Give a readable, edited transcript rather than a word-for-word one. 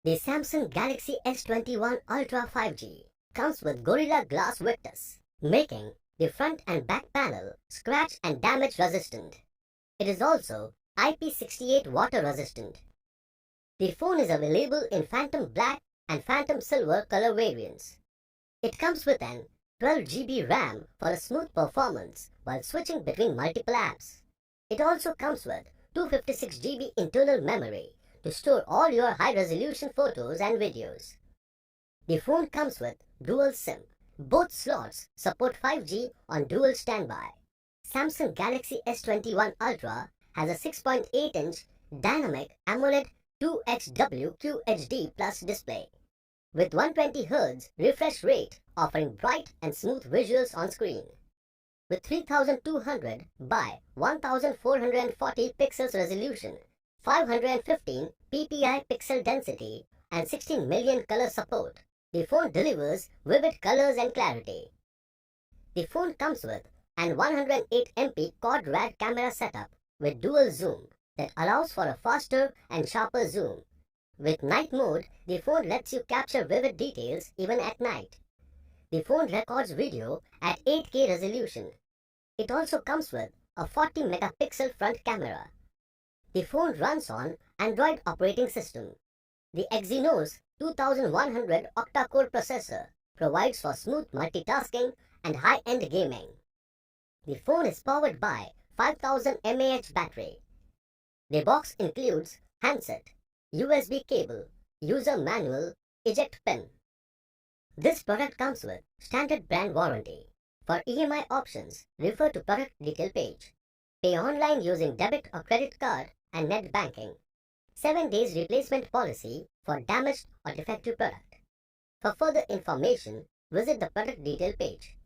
The Samsung Galaxy S21 Ultra 5G comes with Gorilla Glass Victus, making the front and back panel scratch and damage resistant. It is also IP68 water resistant. The phone is available in Phantom Black and Phantom Silver color variants. It comes with an 12 GB RAM for a smooth performance while switching between multiple apps. It also comes with 256 GB internal memory to store all your high-resolution photos and videos. The phone comes with dual SIM. Both slots support 5G on dual standby. Samsung Galaxy S21 Ultra has a 6.8-inch Dynamic AMOLED 2X WQHD Plus display with 120Hz refresh rate, offering bright and smooth visuals on screen. With 3200 by 1440 pixels resolution, 515 ppi pixel density, and 16 million color support, the phone delivers vivid colors and clarity. The phone comes with an 108MP quad-rad camera setup with dual zoom that allows for a faster and sharper zoom. With night mode, the phone lets you capture vivid details even at night. The phone records video at 8K resolution. It also comes with a 40 megapixel front camera. The phone runs on Android operating system. The Exynos 2100 octa-core processor provides for smooth multitasking and high-end gaming. The phone is powered by 5000 mAh battery. The box includes handset, USB cable, user manual, eject pin. This product comes with standard brand warranty. For EMI options, refer to product detail page. Pay online using debit or credit card and net banking. 7 days replacement policy for damaged or defective product. For further information, visit the product detail page.